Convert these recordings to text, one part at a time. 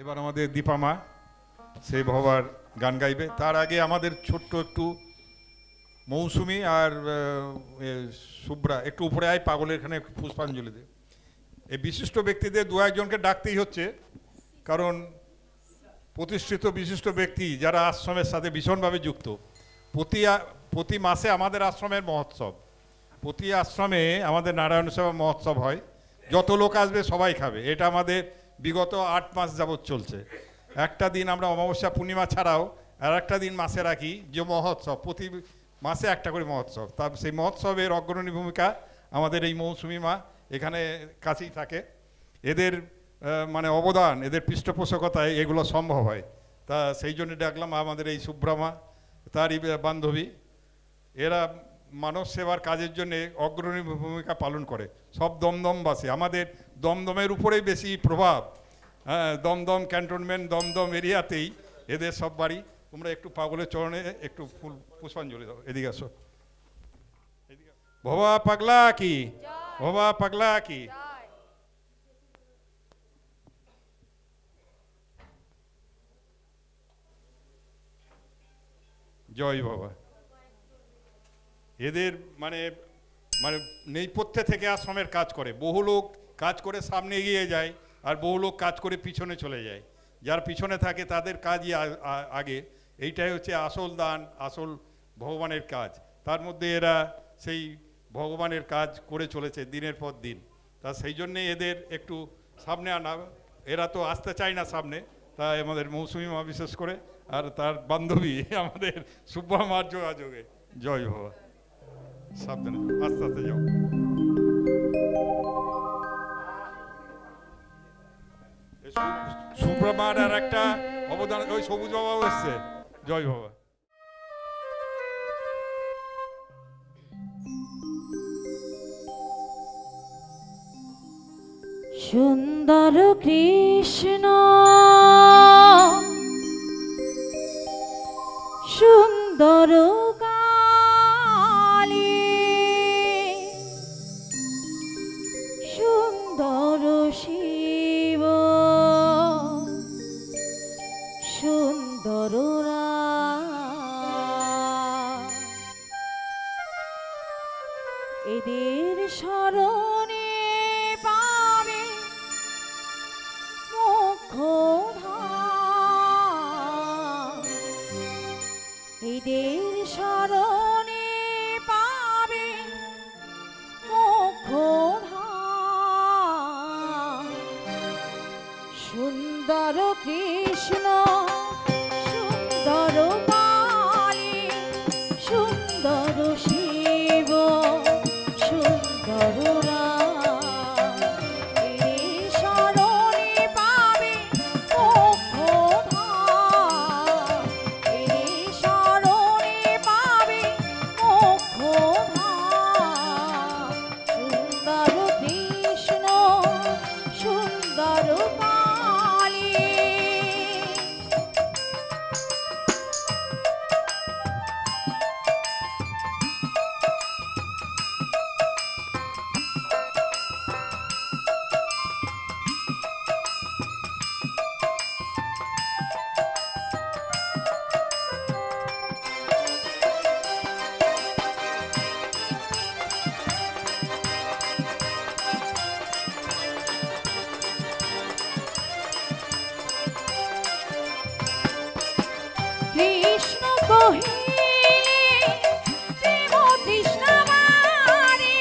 এবার আমাদের দীপা মা সেই ভবার গান গাইবে। তার আগে আমাদের ছোট্ট একটু মৌসুমি আর শুভ্রা একটু উপরে আয়, পাগলের এখানে পুষ্পাঞ্জলি দে। এই বিশিষ্ট ব্যক্তিদের দু একজনকে ডাকতেই হচ্ছে, কারণ প্রতিষ্ঠিত বিশিষ্ট ব্যক্তি যারা আশ্রমের সাথে ভীষণভাবে যুক্ত। প্রতি মাসে আমাদের আশ্রমের মহোৎসব, প্রতি আশ্রমে আমাদের নারায়ণ সেবা মহোৎসব হয়। যত লোক আসবে সবাই খাবে, এটা আমাদের বিগত 8 মাস যাবৎ চলছে। একটা দিন আমরা অমাবস্যা পূর্ণিমা ছাড়াও আর একটা দিন মাসে রাখি যে মহোৎসব, প্রতি মাসে একটা করে মহোৎসব। তার সেই মহোৎসবের অগ্রণী ভূমিকা আমাদের এই মৌসুমী মা, এখানে কাছেই থাকে। এদের মানে অবদান, এদের পৃষ্ঠপোষকতায় এগুলো সম্ভব হয়। তা সেই জন্য ডাকলাম আমাদের এই শুভ্রমা, তারই বান্ধবী। এরা মানব সেবার কাজের জন্য অগ্রণী ভূমিকা পালন করে। সব দমদমবাসী, আমাদের দমদমের উপরেই বেশি প্রভাব। হ্যাঁ, দমদম ক্যান্টনমেন্ট, দমদম এরিয়াতেই এদের সব বাড়ি। তোমরা একটু পাগলের চরণে একটু ফুল পুষ্পাঞ্জলি দাও। এদিকে আসো। ভবা পাগলা কি, ভবা পাগলা কি। জয় বাবা। এদের মানে মানে নেপথ্যে থেকে আশ্রমের কাজ করে। বহু লোক কাজ করে সামনে এগিয়ে যায়, আর বহু লোক কাজ করে পিছনে চলে যায়। যার পিছনে থাকে তাদের কাজই আগে। এইটাই হচ্ছে আসল দান, আসল ভগবানের কাজ। তার মধ্যে এরা সেই ভগবানের কাজ করে চলেছে দিনের পর দিন। তা সেই জন্যে এদের একটু সামনে আনা। এরা তো আসতে চায় না সামনে, তাই আমাদের মৌসুমী মা বিশেষ করে, আর তার বান্ধবী আমাদের শুভ্রা মার যোগাযোগে। জয় বাবা। সাবধানে, আস্তে আস্তে যাও। শুভ্রা মার আর একটা অবদান, ওই সবুজ বাবাও এসছে। জয় বাবা। সুন্দর কৃষ্ণ সুন্দর কালী সুন্দর শিব সুন্দর এদের স্মরণে পাবে মোক্ষধাম। এদের স্মরণে পাবে মোক্ষধাম। সুন্দর কৃষ্ণ সুন্দর কালী সুন্দর শিব সুন্দর কৃষ্ণ কহিলে প্রেম তৃষ্ণা মারে,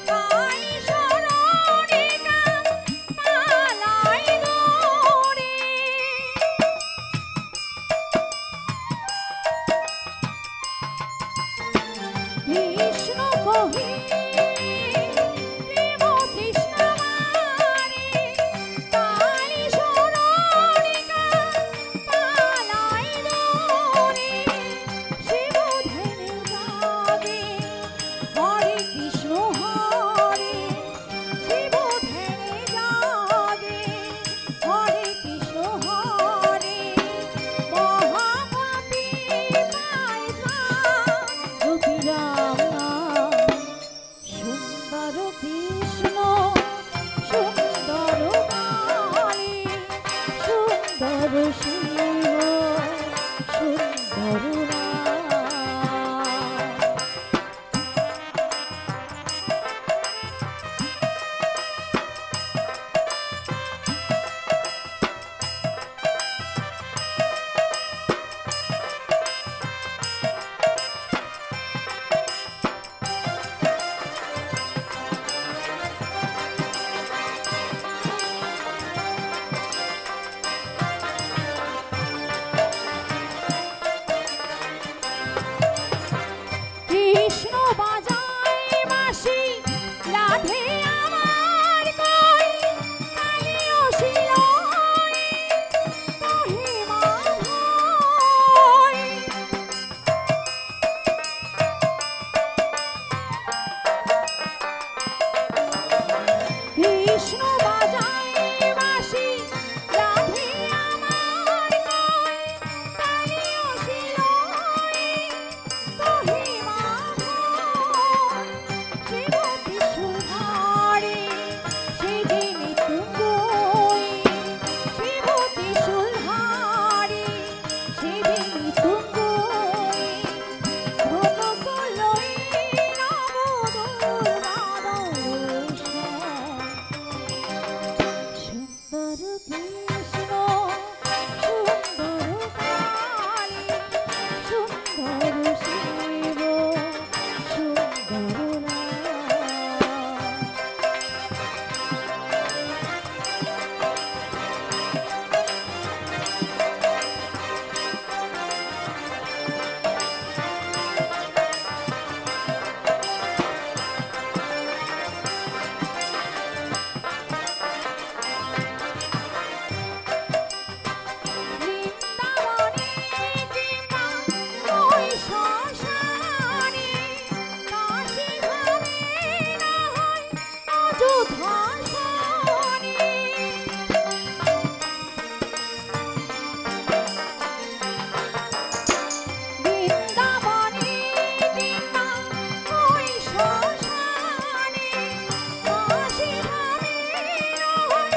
তাই শরণে কাম পালাই দৌড়ে। কৃষ্ণ কহিলে প্রেম তৃষ্ণা মারে, তাই শরণে কাম পালাই দৌড়ে। কৃষ্ণ বাজায় বাঁশি রাধে আমার কয় কালিও শিলয় কহে মাধব শিব ত্রিশূলধারী সেজে মৃত্যুঞ্জয় শিব ত্রিশূলধারী সেজে মৃত্যুঞ্জয় ধনুকলয়ে সুন্দর কৃষ্ণ সুন্দর কালী সুন্দর শিব সুন্দর বৃন্দাবনে কিংবা ওই শ্মশানে কাশী ধামে না হয় অযোধ্যা শনে বৃন্দাবনে কিংবা ওই শ্মশানে কাশী ধামে না হয়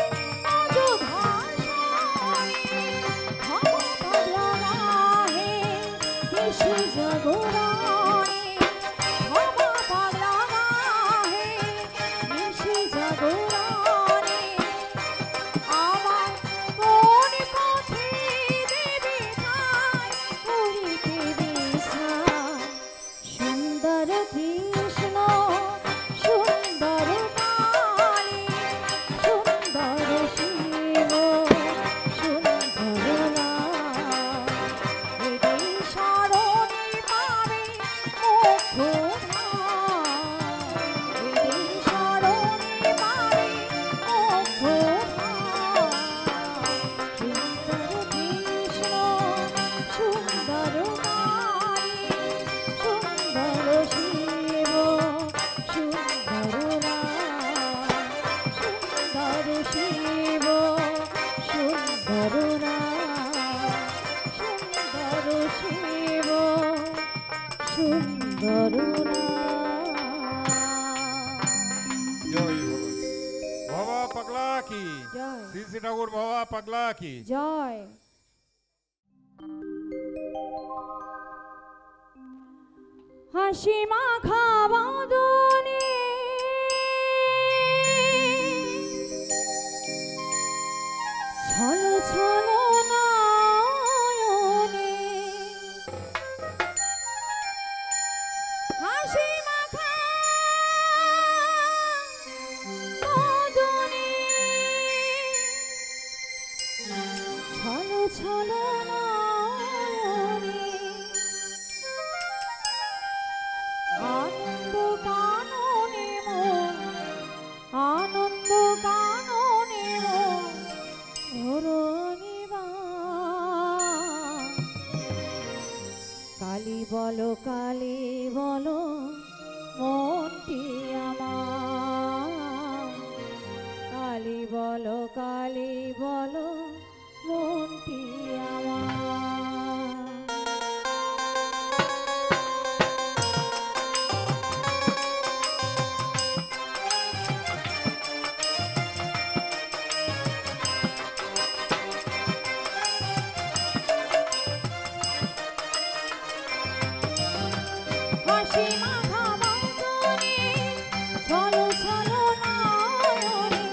অযোধ্যা শনে ভব পাগলা গাহে কৃষ্ণ জাগরণে ভব পাগলা গাহে কৃষ্ণ জাগরণে আমার কোন পথে দেবে ঠাই করিতে বিছাই সুন্দর কৃষ্ণ সুন্দর কালী সুন্দর শিব সুন্দর রাম এদের শরণে পাবে মোক্ষ ধাম এদের শরণে পাবে মোক্ষ ধাম সুন্দর কৃষ্ণ সুন্দর কালী সুন্দর শিব সুন্দর রাম সুন্দর শিব সুন্দর রাম সুন্দর শিব সুন্দর রাম জয় ভগবান। বাবা পাগলা কি জয় শ্রী শ্রী ঠাকুর বাবা পাগলা কি জয় হাসি মাখা বদনে ছলো ছলো নয়নে হাসি মাখা বদনে ছলো ছলো নয়নে আনন্দ কাননে মন আনন্দ কাননে মন ধরণীবা কালী বলো মনটি আমার কালী বলো মনটি আমার হাসি মাখা বদনে ছলো ছলো নয়নে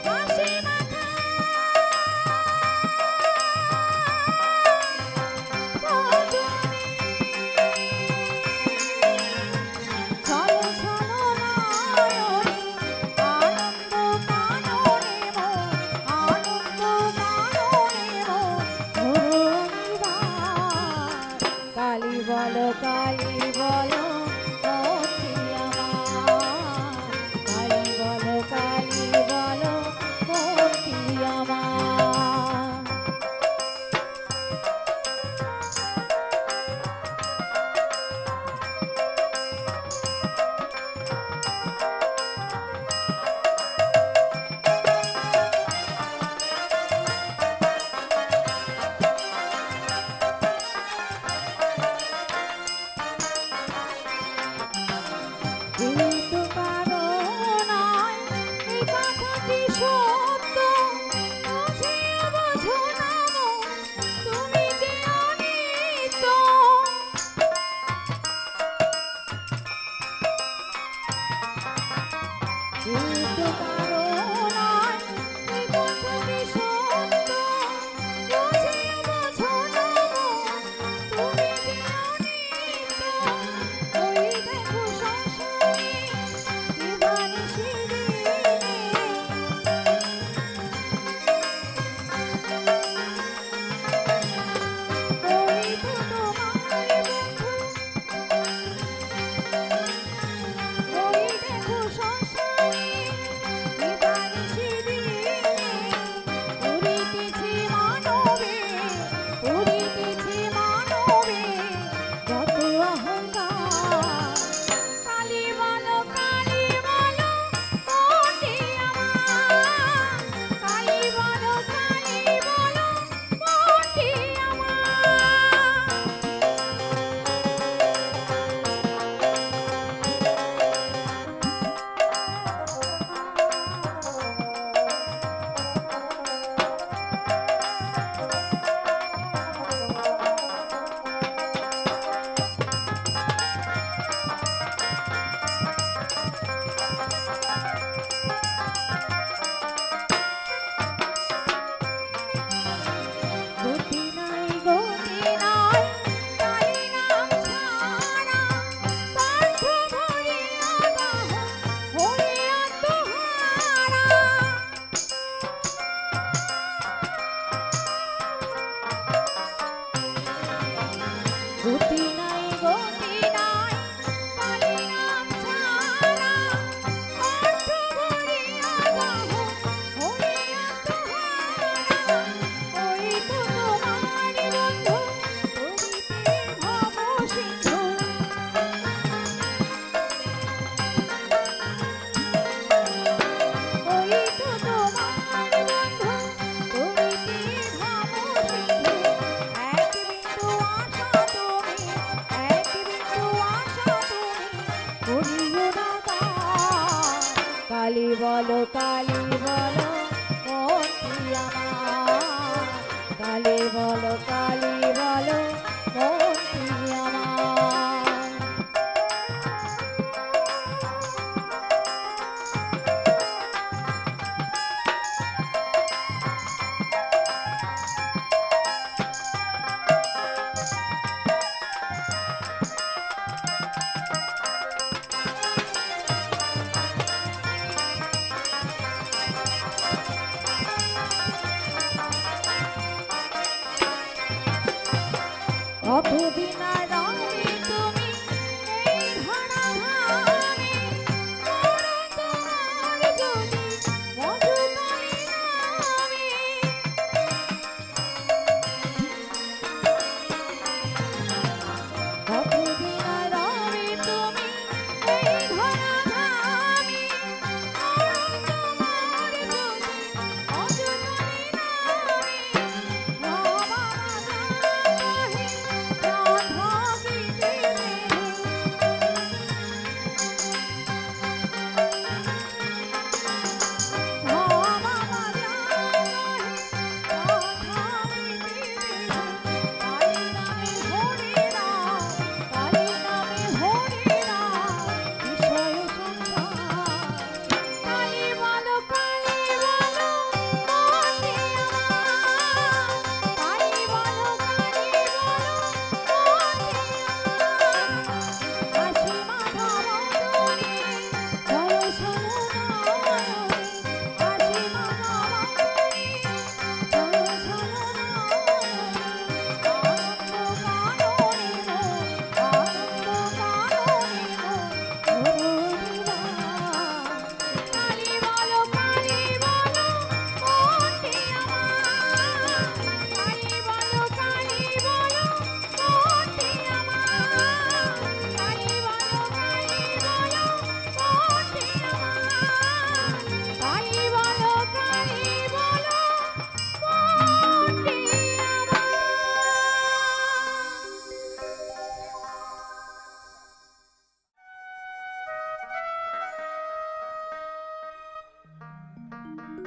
হাসি মাখা সত্য বুঝিয়া বোঝো না মন, তুমি যে অনিত্য। এই তো কারণায় এই কথাটি সত্য বুঝিয়া বোঝো না মন, তুমি যে অনিত্য। ওই দেখো সংসারে এ বানিশি দিনে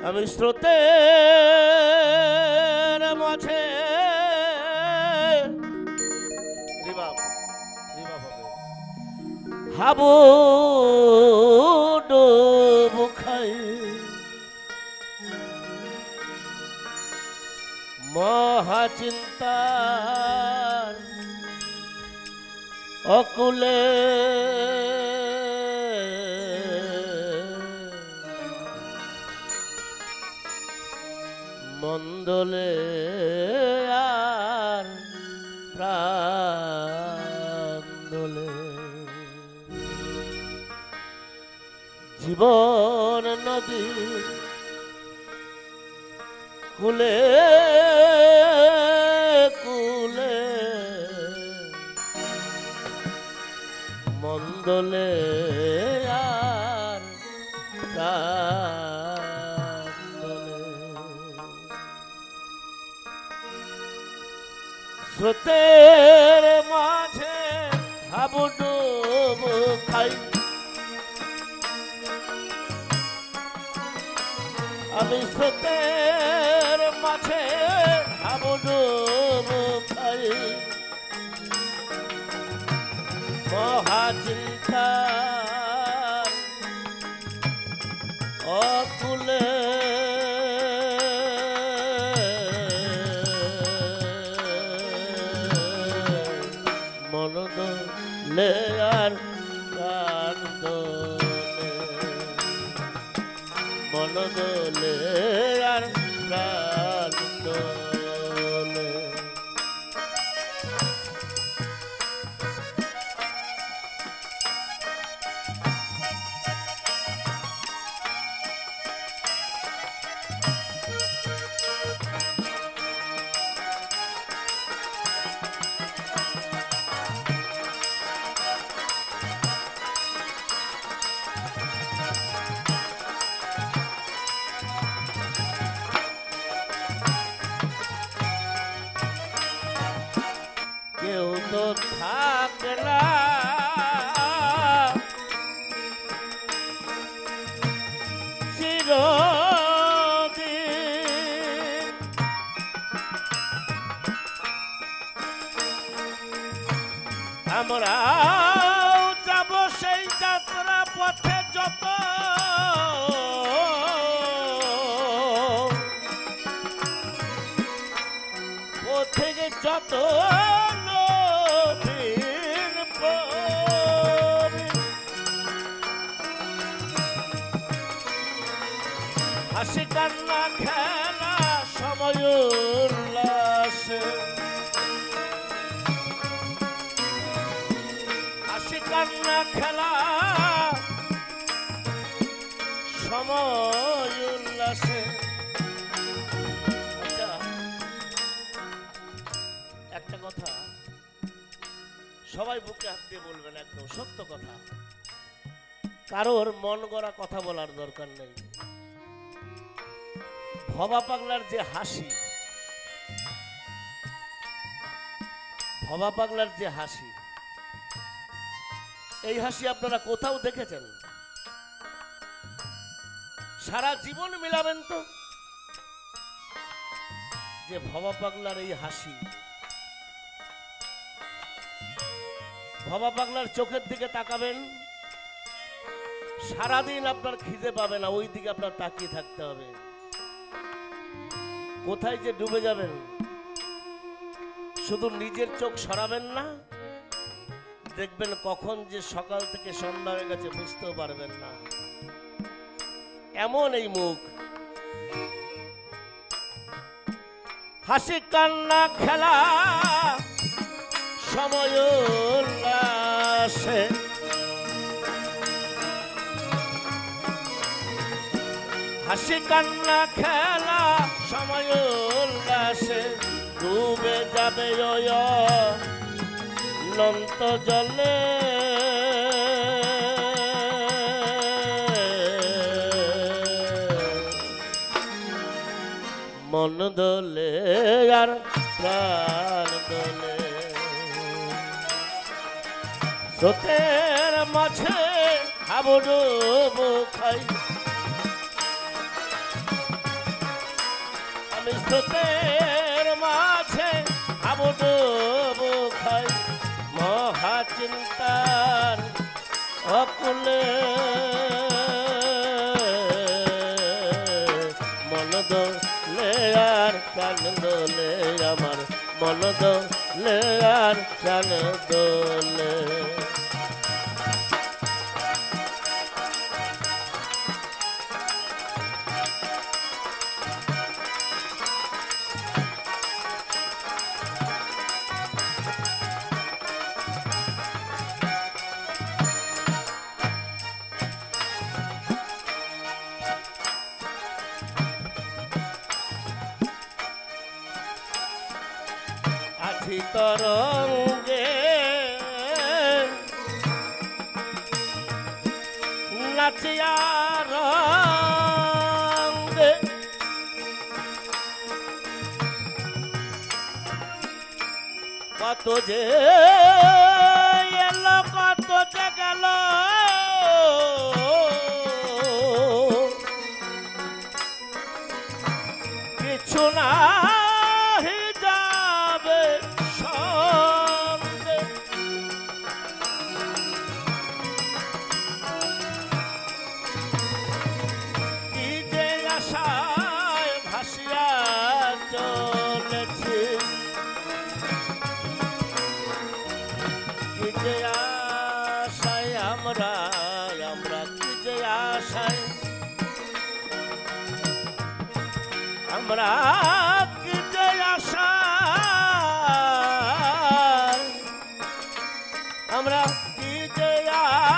আমি স্রোতের মাঝে হাবু ডুবু খাই মহাচিন্তার অকুলে মন্দলে আর প্রান্দলে জীবন নদী কুলে কুলে মন্দলে আর প্রান্দলে স্রোতের মাঝে হাবু ডুবু খাই আমি স্রোতের মাঝে হাবু ডুবু খাই মহাচিন্তা অকুলে মনদলে আর প্রাণদলে মনদলে আর প্রাণদলে কেউ তো থাকে না চিরদিন আমরাও যাব সেই যাত্রা পথে যত পথে যত নবীন প্রবীণ হাসি কান্না খেলা সময় উল্লাসে হাসি কান্না খেলা সময় উল্লাসে একটা কথা সবাই বুকে হাত দিয়ে বলবেন, একদম সত্য কথা, কারোর মন গড়া কথা বলার দরকার নেই। ভবা পাগলার যে হাসি, ভবা পাগলার যে হাসি, এই হাসি আপনারা কোথাও দেখেছেন? সারা জীবন মিলাবেন তো যে ভবা পাগলার এই হাসি, ভবা পাগলার চোখের দিকে তাকাবেন, সারাদিন আপনার খিদে পাবে না, ওই দিকে আপনার তাকিয়ে থাকতে হবে। কোথায় যে ডুবে যাবেন, শুধু নিজের চোখ সরাবেন না, দেখবেন কখন যে সকাল থেকে সন্ধ্যা হয়ে গেছে বুঝতেও পারবেন না। এমন এই মুখ, হাসি কান্না খেলা সময় উল্লাসে হাসি কান্না খেলা সময় উল্লাসে ডুবে যাবে অনন্ত জলে মন দোলে আর প্রাণ দোলে স্রোতের মাঝে হাবু ডুবু খাই স্রোতের মাঝে আবুডুবু খাই মহাচিন্তার অকুলে মন দোলে আর প্রাণ দোলে আমার মন দোলে আর প্রাণ দোলে তরঙ্গে নাচিয়া রঙ্গে কত যে এলো কত যে গেল কিছু না আমরা কি যে আশা আমরা কি যে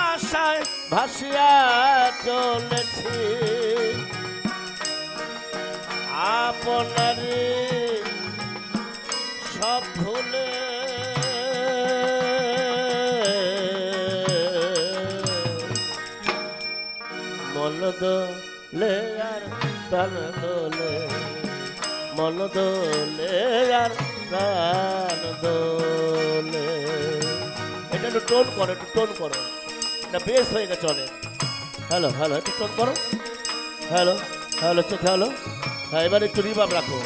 আশায় ভাসিয়া চলেছি আপনারে সব ভুলে মন দোলে আর প্রাণ দোলে মন দোলে আর প্রাণ দোলে এটা একটু টোন করো এটা বেশ হয়ে গেছে অনেক হ্যালো হ্যালো একটু টোন করো হ্যালো হ্যালো চোখে হ্যালো হ্যাঁ এবার একটু রিভাব রাখো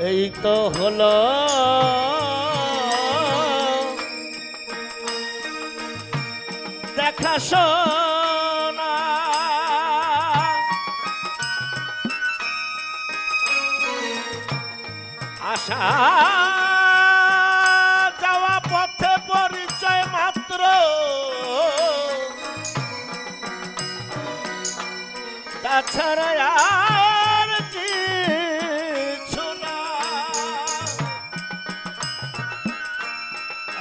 এই তো হলো দেখাশোনা আশা যাওয়া পথে পরিচয় মাত্র তাছাড়া আর কিছু না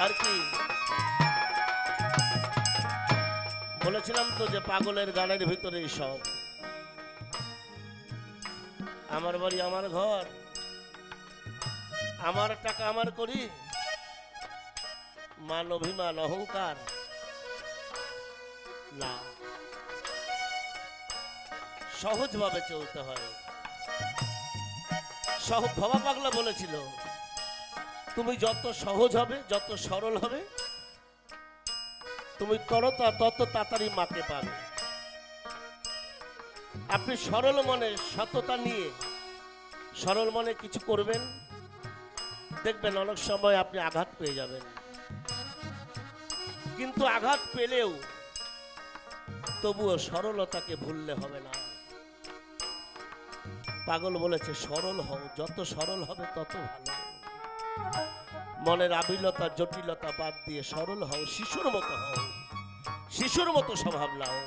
আর কি বলেছিলাম তো যে পাগলের গানের ভিতরে সব আমার বাড়ি আমার ঘর আমার টাকা আমার করি মান অভিমান অহংকার না সহজভাবে চলতে হয় ভবা পাগলা বলেছিল তুমি যত সহজ হবে যত সরল হবে তুমি তত তাড়াতাড়ি মাকে পাবে আপনি সরল মনে সততা নিয়ে সরল মনে কিছু করবেন দেখবেন অনেক সময় আপনি আঘাত পেয়ে যাবেন কিন্তু আঘাত পেলেও তবুও সরলতাকে ভুললে হবে না পাগল বলেছে সরল হও যত সরল হবে তত ভালো মনের আবিলতা জটিলতা বাদ দিয়ে সরল হও শিশুর মতো হও শিশুর মতো স্বভাব নাও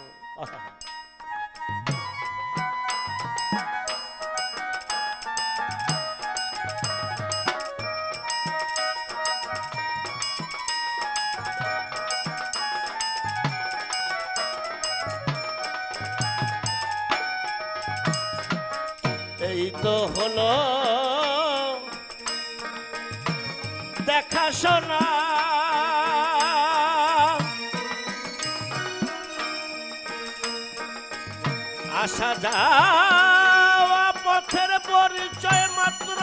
এই তো হলো দেখাশোনা আসা যাওয়া পথের পরিচয় মাত্র,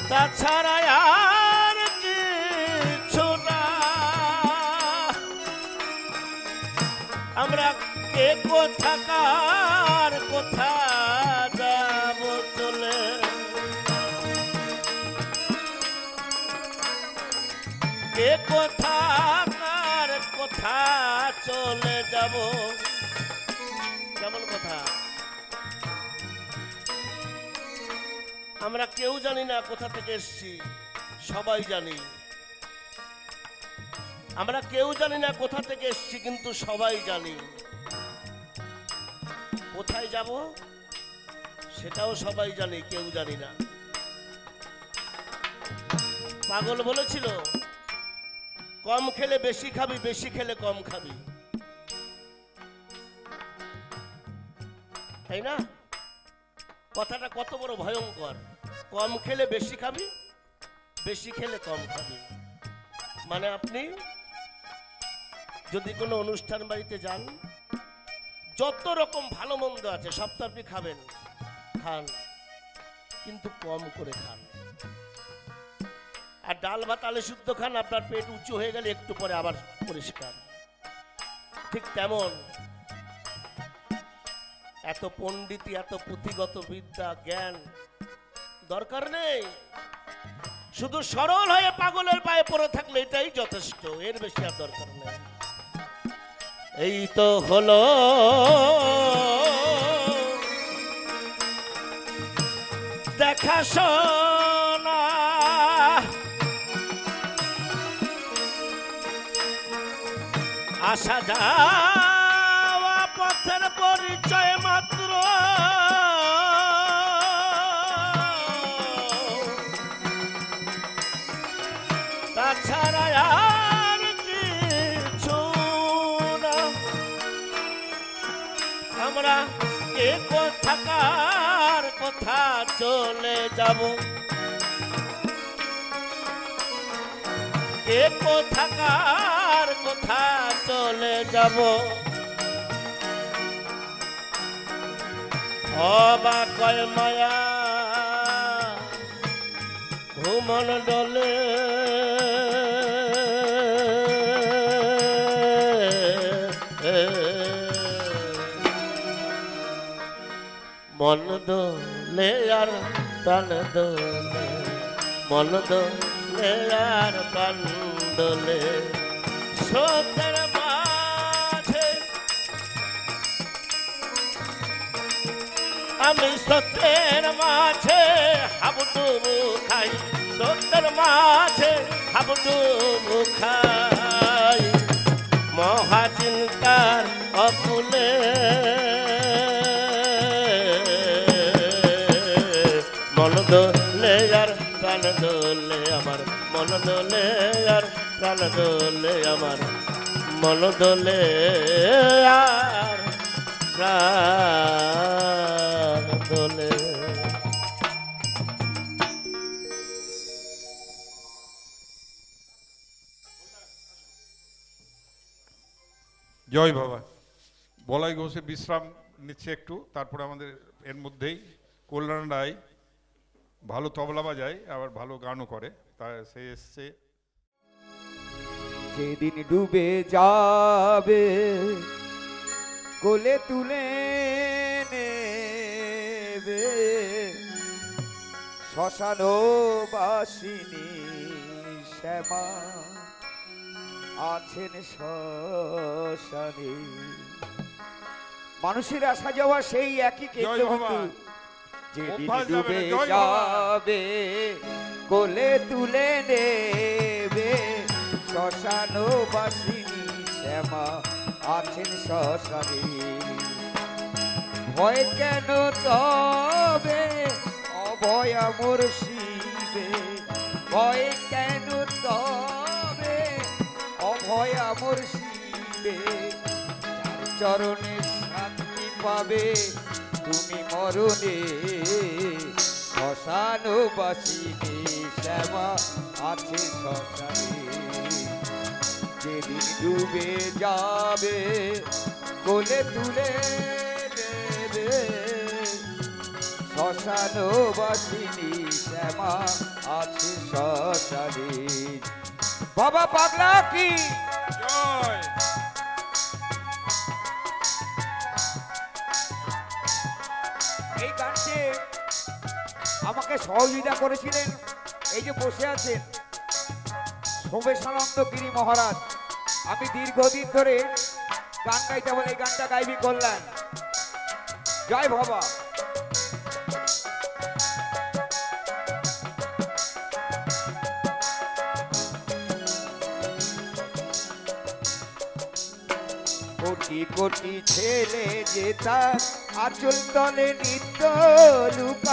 তাছাড়া আর কিছু না। আমরা কে কোথাকার কোথা যাব চলে, কে কোথাকার কোথা চলে যাব। কেমন কথা? আমরা কেউ জানি না কোথা থেকে এসেছি, সবাই জানি। আমরা কেউ জানি না কোথা থেকে এসেছি, কিন্তু সবাই জানি। কোথায় যাব সেটাও সবাই জানি, কেউ জানি না। পাগল বলেছিল কম খেলে বেশি খাবি, বেশি খেলে কম খাবি, তাই না? কথাটা কত বড় ভয়ঙ্কর। কম খেলে বেশি খাবি, বেশি খেলে কম খাবি। মানে আপনি যদি কোনো অনুষ্ঠান বাড়িতে যান, যত রকম ভালো মন্দ আছে সব তো আপনি খাবেন, খান, কিন্তু কম করে খান। আর ডাল ভাত আলু শুদ্ধ খান, আপনার পেট উঁচু হয়ে গেলে একটু পরে আবার পরিষ্কার। ঠিক তেমন এত পণ্ডিতি, এত পুঁথিগত বিদ্যা জ্ঞান দরকার নেই। শুধু সরল হয়ে পাগলের পায়ে পড়ে থাকলে এটাই যথেষ্ট, এর বেশি আর দরকার নেই। এই তো হলো দেখাশোনা, আসা যাওয়া পথের পরিচয় মাত্র, তাছাড়া আর কিছু না। আমরা কে কোথাকার কোথা চলে যাব, কে কোথাকার কোথা চলে যাব। অবাক কয় মায়া ভুমন ডলে, মন দোলে আর প্রাণ দোলে, মন দোলে আর প্রাণ দোলে। স্রোতের মাঝে আমি স্রোতের মাঝে হাবুডুবু খাই, স্রোতের মাঝে হাবুডুবু খাই। মহাচিন্তার অকুলে মন দোলে আর প্রাণ দোলে আমার, মন দোলে আর প্রাণ দোলে আমার, মন দোলে আর প্রাণ দোলে। জয় বাবা। বলাই ঘোষে বিশ্রাম নিচ্ছে একটু, তারপরে আমাদের এর মধ্যেই কল্যাণ রায় ভালো তবলা বাজায়, আবার ভালো গানও করে, তা সে এসছে। যেদিন ডুবে যাবে কোলে তুলে নেবে শ্মশানো বাসিনী শ্যামা আছেন শ্মশানে। মানুষের আসা যাওয়া সেই একই কেন্দ্রবিন্দু। যেদিন ডুবে যাবে কোলে তুলে নেবে শ্মশানো বাসিনী শ্যামা আছেন শ্মশানে। ভয় কেন তবে অভয় মোর শিবে, ভয় কেন তবে অভয় মোর শিবে। যার চরণে শান্তি পাবে তুমি মরণে শ্মশানো বাসিনী শ্যামা আছে শ্মশানে। যেদিন ডুবে যাবে কোলে তুলে নেবে শ্মশানবাসিনী শ্যামা আছে শ্মশানে। বাবা পাগলা কি জয়। এই গানটি আমাকে সহযোগিতা করেছিলেন, এই যে বসে আছেন সোমেশানন্দ গিরি মহারাজ। আমি দীর্ঘদিন ধরে গান গাইতে বলে এই গানটা গাইবি করলেন। জয় বাবা। কোটি কোটি ছেলে যে তার আঁচল তলে নিত্য লুকায়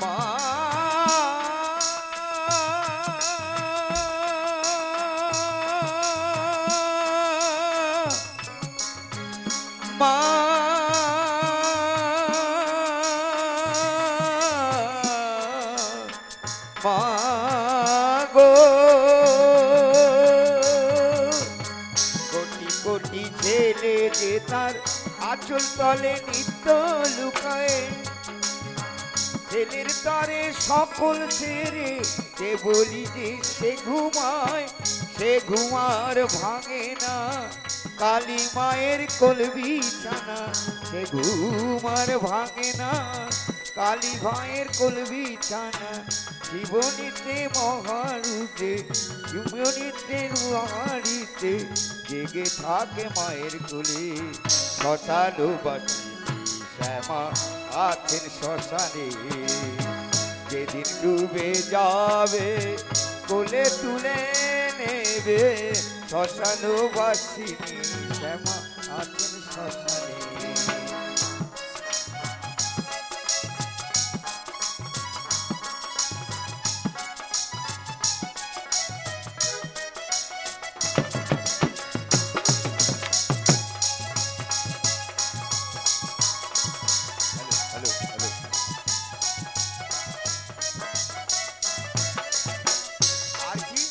মা মা মা গো কোটি কোটি ছেলে যে তার আঁচল তলে নিত্য লুকায় ছেলের তরে সকল ছেড়ে যে বলি যে সে ঘুমায় সে ঘুমার ভাঙে না কালী মায়ের কোল বিছানা সে ঘুমার ভাঙে না কালী মায়ের কোল বিছানা জীবনীতে মহারূপে জীবনীতে মহারিতে জেগে থাকে মায়ের কোলে শ্মশানবাসী শ্যামা আছেন শ্মশানে যেদিন ডুবে যাবে কোলে তুলে নেবে শ্মশানবাসিনী শ্যামা আছেন শ্মশানে। হ্যালো হ্যালো আর কি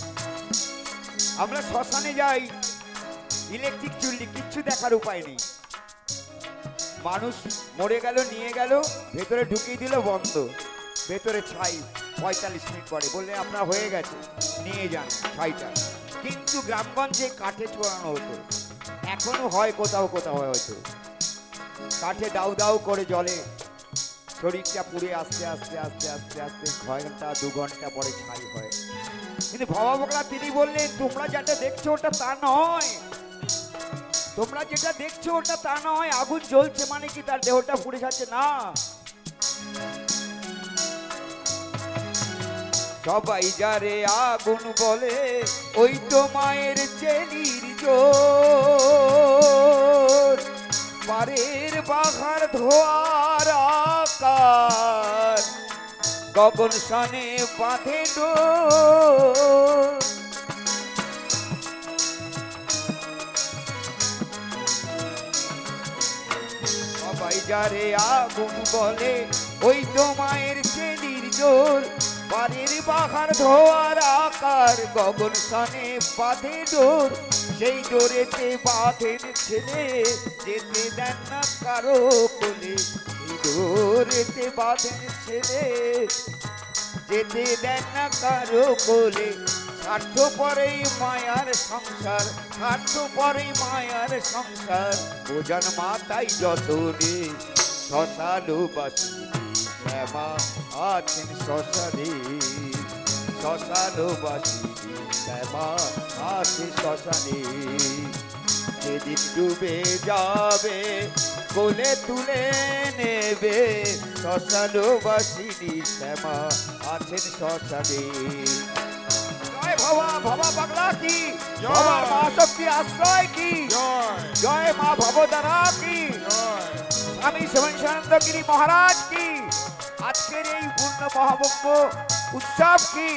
আমরা শ্মশানে যাই ইলেকট্রিক চুল্লি কিচ্ছু দেখার উপায় নেই মানুষ মরে গেল নিয়ে গেল ভেতরে ঢুকিয়ে দিল বন্ধ ভেতরে ছাই 45 মিনিট পরে বললে আপনার হয়ে গেছে নিয়ে যান ছাইটা কিন্তু গ্রামগঞ্জে কাঠে চড়ানো হতো এখনো হয় কোথাও কোথাও হয়তো কাঠে দাউ দাউ করে জলে শরীরটা পুড়ে আস্তে আস্তে আস্তে আস্তে আস্তে ঘন্টা 2 ঘন্টা পরে ছাই হয় কিন্তু বাবা বকলা তিনি বললেন তোমরা যেটা দেখছো ওটা তা নয় তোমরা যেটা দেখছো ওটা তা নয় আগুন জ্বলছে মানে কি তার দেহটা পুড়ে যাচ্ছে না সবাই যারে আগুন বলে ওই তো মায়ের চেলির জোর পারের বাঘার ধোয়ার আকার গগন শানে বাঁধে ডোর সবাই যারে আগুন বলে ওই তো মায়ের চেলির জোর বাড়ির বাঘার ধোয়ার আকার গগন শানে বাঁধে ডোর সেই ডোরেতে বাঁধেন ছেলে যেতে দেন না কারো কোলে এই ডোরেতে বাঁধেন ছেলে যেতে দেন না কারো কোলে স্বার্থ পরেই মায়ার সংসার স্বার্থ পরেই মায়ার সংসার বোঝান মাতাই যতনে শ্মশানবাসী শ্যামা আছেন শ্মশানে শ্মশানবাসী শ্যামা আছে শ্মশানে যেদিন ডুবে যাবে কোলে তুলে নেবে শ্মশানবাসিনী শ্যামা আছেন শ্মশানে জয় বাবা বাবা পাগলা কি বাবা মা শক্তি আশ্রয় কি জয় মা ভবতারা কি আমি সোমেশানন্দ গিরি মহারাজ কি আজকের এই পূর্ণ মহাভোগ উৎসব কি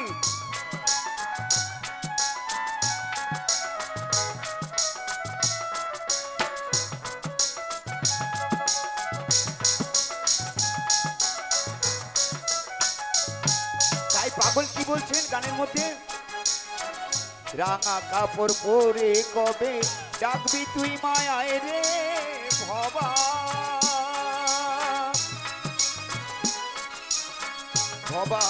তাই পাগল কি বলছেন গানের মধ্যে? রাঙা কাপড় পরে কবে ডাকবি তুই মায়ায় রে ভবা, ভবা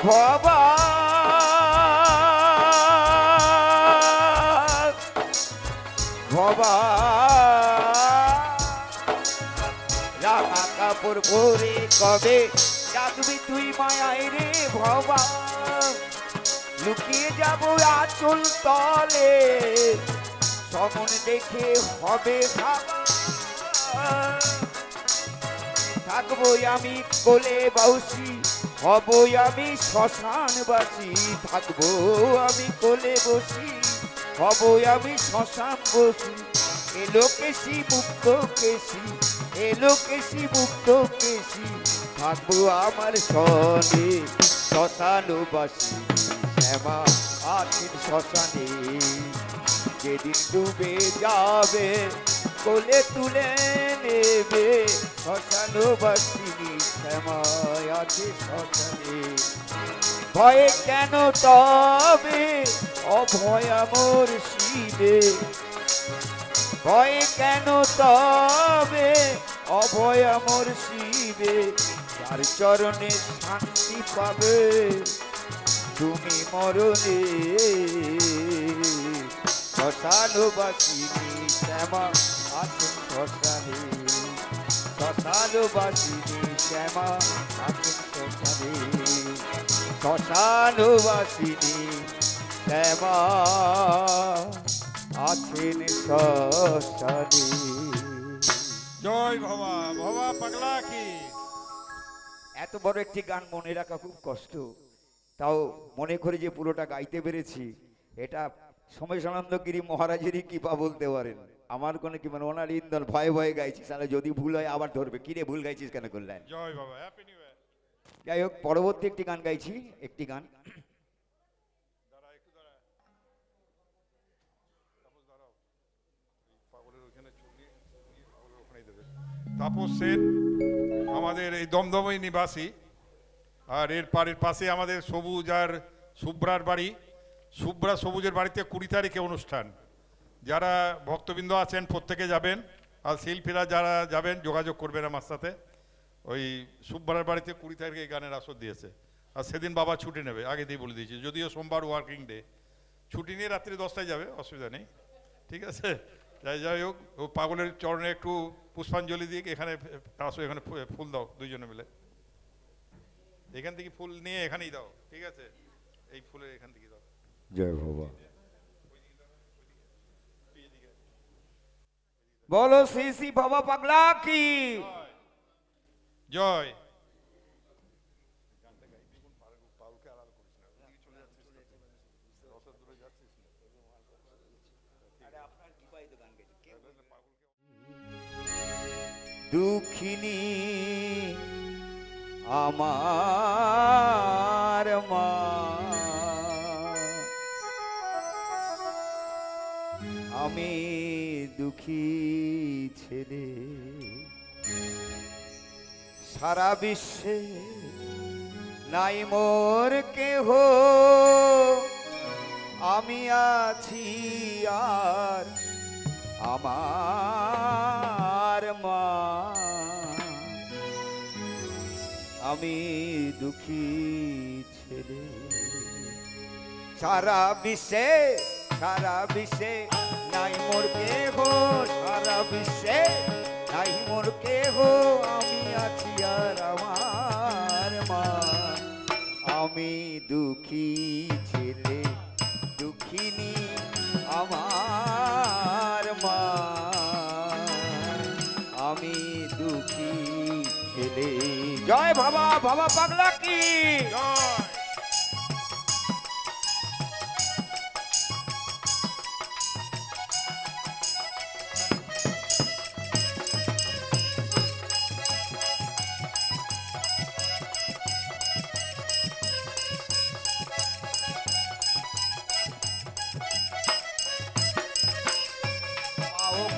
ভবা ভবা রাঙা কাপড় পরে কবে ডাকবি তুই মায়ায় রে ভবা, লুকিয়ে যাব আঁচল তলে সমন দেখে হবে ভাবা, থাকবো আমি কোলে বসি হবই আমি শ্মশানবাসী, থাকবো আমি কোলে বসি হবই আমি শ্মশান বসি, এলো কেশি মুক্ত কেশি, এলো কেশি মুক্ত কেশি, থাকবো আমার সনে শ্মশানবাসী, শ্যামা আছেন শ্মশানে, যেদিন ডুবে যাবে কোলে তুলে নেবে, শ্মশানবাসিনী শ্যামা আছে শ্মশানে, ভয়ে কেন তবে অভয় মোর শিবে, ভয়ে কেন তবে অভয় মোর শিবে, যার চরণে শান্তি পাবে তুমি মরণে, শ্মশানবাসিনী শ্যামা আছেন শ্মশানে, শ্মশানবাসিনী শ্যামা আছেন শ্মশানে, শ্মশানবাসিনী শ্যামা আছেন শ্মশানে। জয় ভবা, ভবা পাগলা কি। এত বড় একটি গান মনে রাখা খুব কষ্ট, তাও মনে করে যে পুরোটা গাইতে পেরেছি, এটা সোমেশানন্দ গিরি মহারাজেরই কৃপা বলতে পারেন, আমার কোনো কি মানে ওনার ইন্ধন, ভয়ে ভয়ে গাইছি, তাহলে যদি ভুল হয় আবার ধরবে, কিরে ভুল গাইছিস কেন করলেন। জয় বাবা, হ্যাপি নিউ ইয়ার। যাই হোক, পরবর্তী একটি গান গাইছি, একটি গান দাঁড়া একটু দাঁড়া, তাপস দাঁড়াও, পাগলের ওখানে চুলি পাগলের ওখানেই দেবে। তাপস সেন আমাদের এই দমদমই নিবাসী, আর এর পাশে আমাদের সবুজ আর শুভ্রার বাড়ি। শুভ্রা সবুজের বাড়িতে 20 তারিখে অনুষ্ঠান, যারা ভক্তবৃন্দ আছেন প্রত্যেকে যাবেন, আর শিল্পীরা যারা যাবেন যোগাযোগ করবেন আমার সাথে। ওই শুভ্রার বাড়িতে 20 তারিখে এই গানের আসর দিয়েছে, আর সেদিন বাবা ছুটি নেবে, আগে দিয়ে বলে দিয়েছি, যদিও সোমবার ওয়ার্কিং ডে, ছুটি নিয়ে রাত্রি 10টায় যাবে, অসুবিধা নেই, ঠিক আছে। যাই হোক, ও পাগলের চরণে একটু পুষ্পাঞ্জলি দিয়ে এখানে আসো, এখানে ফুল দাও দুইজনে মিলে, এখান থেকে ফুল নিয়ে এখানেই দাও, ঠিক আছে, এই ফুলের এখান থেকে দাও। জয় বাবা, বলো শ্রী শ্রী বাবা পাগলা কি জয়। দুঃখিনী আমার মা, আমি দুঃখী ছেলে, সারা বিশ্বে নাই মোর কেহ, আমি আছি আর আমার মা, আমি দুঃখী ছেলে, সারা বিশ্বে নাই মোর কেহ, সারা বিশ্বে নাই মোর কেহ, আমি আছি আর আমার মা, আমি দুঃখী ছেলে, দুঃখিনী আমার মা, আমি দুঃখী ছেলে। জয় বাবা, বাবা পাগলা কি জয়।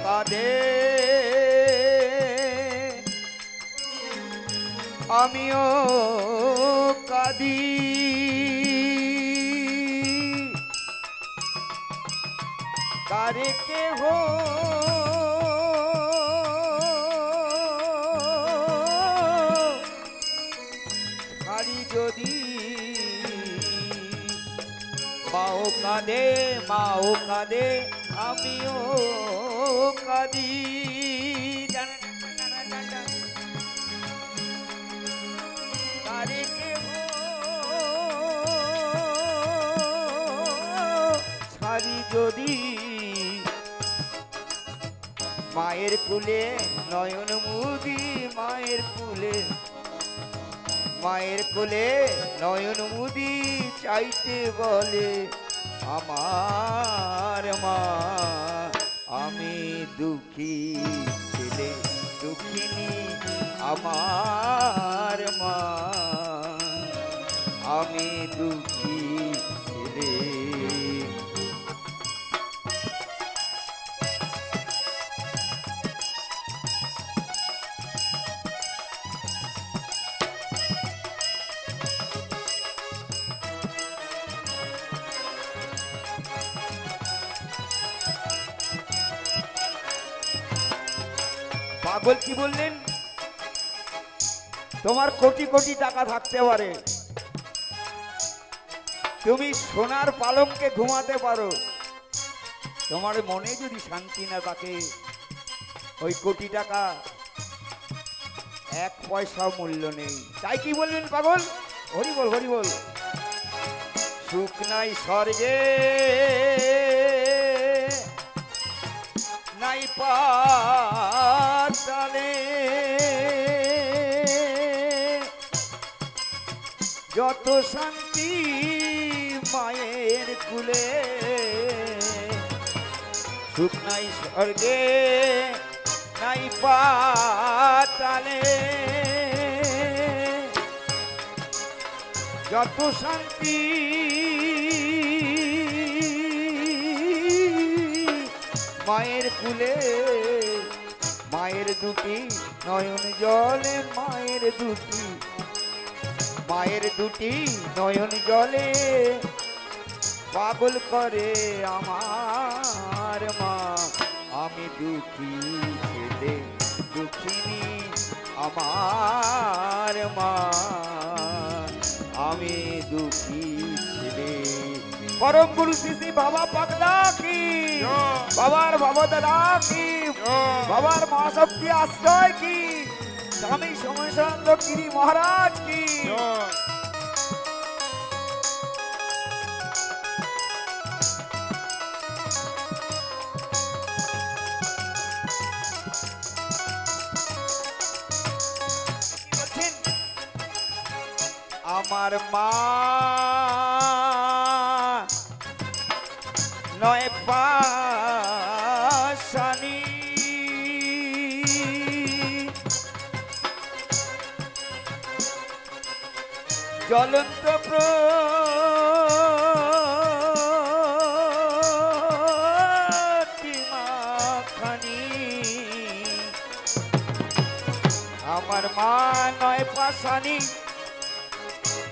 কাঁদে আমিও কাঁদি কারে কেহ ছাড়ি যদি মাও কাঁদে আমিও কাঁদি কারে কেহ ছাড়ি যদি মায়ের কুলে নয়ন মুদি মায়ের কুলে নয়ন মুদি চাইতে বলে আমার মা আমি দুঃখী ছেলে দুঃখিনী আমার মা আমি দুঃখী ছেলে পাগল কি বললেন তোমার কোটি কোটি টাকা থাকতে পারে তুমি সোনার পালঙ্কে ঘুমাতে পারো তোমার মনে যদি শান্তি না থাকে ওই কোটি টাকা এক পয়সা মূল্য নেই তাই কি বললেন পাগল হরি বল সুখ নাই স্বর্গে নাই পাতালে যত শান্তি মায়ের কুলে সুখ নাই স্বর্গে নাই পাতালে যত শান্তি মায়ের কুলে মায়ের দুটি নয়ন জলে মায়ের দুটি নয়ন জলে পাগল করে আমার মা আমি দুঃখী ছেলে দুঃখিনী আমার মা আমি দুঃখী ছেলে পরম গুরু শ্রী শ্রী বাবা পাগলা কি বাবার বাবাদাদা কি বাবার মহাশক্তি আশ্রয় কি স্বামী সময়েশানন্দ গিরি মহারাজ কি আমার মা নয় পাশানি জ্বলন্ত প্রতিমাখানি আমার মা নয় পাশানি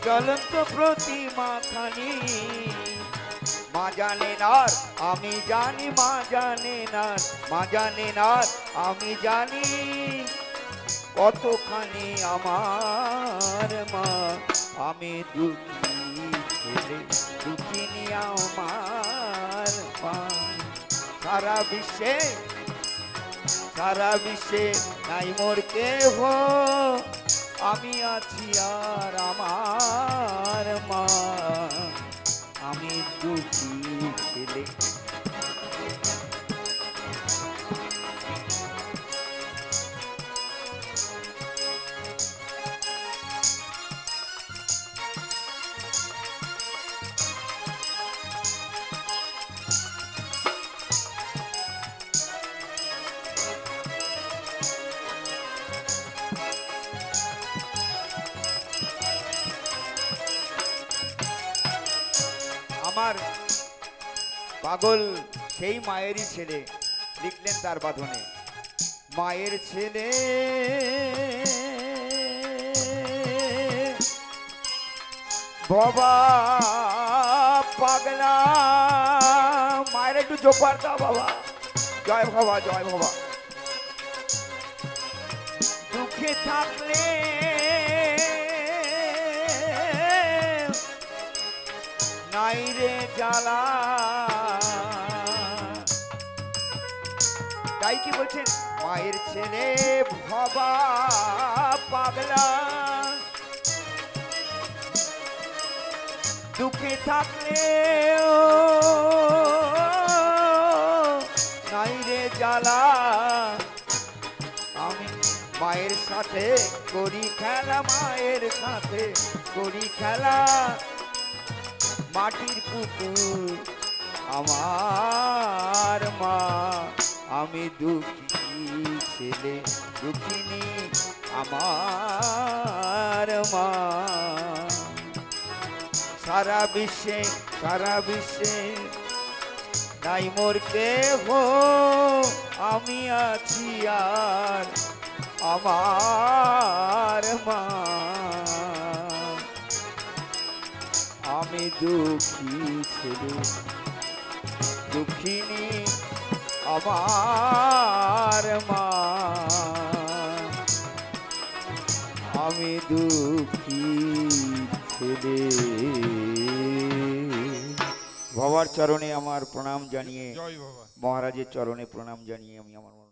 জ্বলন্ত প্রতিমাখানি মা জানে না আমি জানি মা জানে না আমি জানি কতখানি আমার মা আমি দুঃখী ছেলে দুঃখিনী আমার মা সারা বিশ্বে নাই মোর কেহ আমি আছি আর আমার মা আমি দুঃখী ছেলে আমার পাগল সেই মায়েরই ছেলে লিখলেন তার বাঁধনে মায়ের ছেলে ভবা পাগলা। মায়ের একটু জোপার দাও বাবা। জয় ভবা, জয় ভবা। দুঃখে থাকলে নাই রে জ্বালা। তাই কি বলছেন? মায়ের ছেলে ভবা পাগলা। দুঃখে থাকলে নাই রে জ্বালা। আমি মায়ের সাথে করি খেলা, মায়ের সাথে করি খেলা। মাটির পুতুল আমার মা। আমি দুঃখী ছেলে, দুঃখিনী আমার মা। সারা বিশ্বে, সারা বিশ্বে নাই মোর কেহ, আমি আছি আর আমার মা। আমি দুঃখী ছেলে, দুঃখিনী আমার মা। আমি দুঃখী ছেলে। বাবার চরণে আমার প্রণাম জানিয়ে, জয় বাবা। মহারাজের চরণে প্রণাম জানিয়ে আমি আমার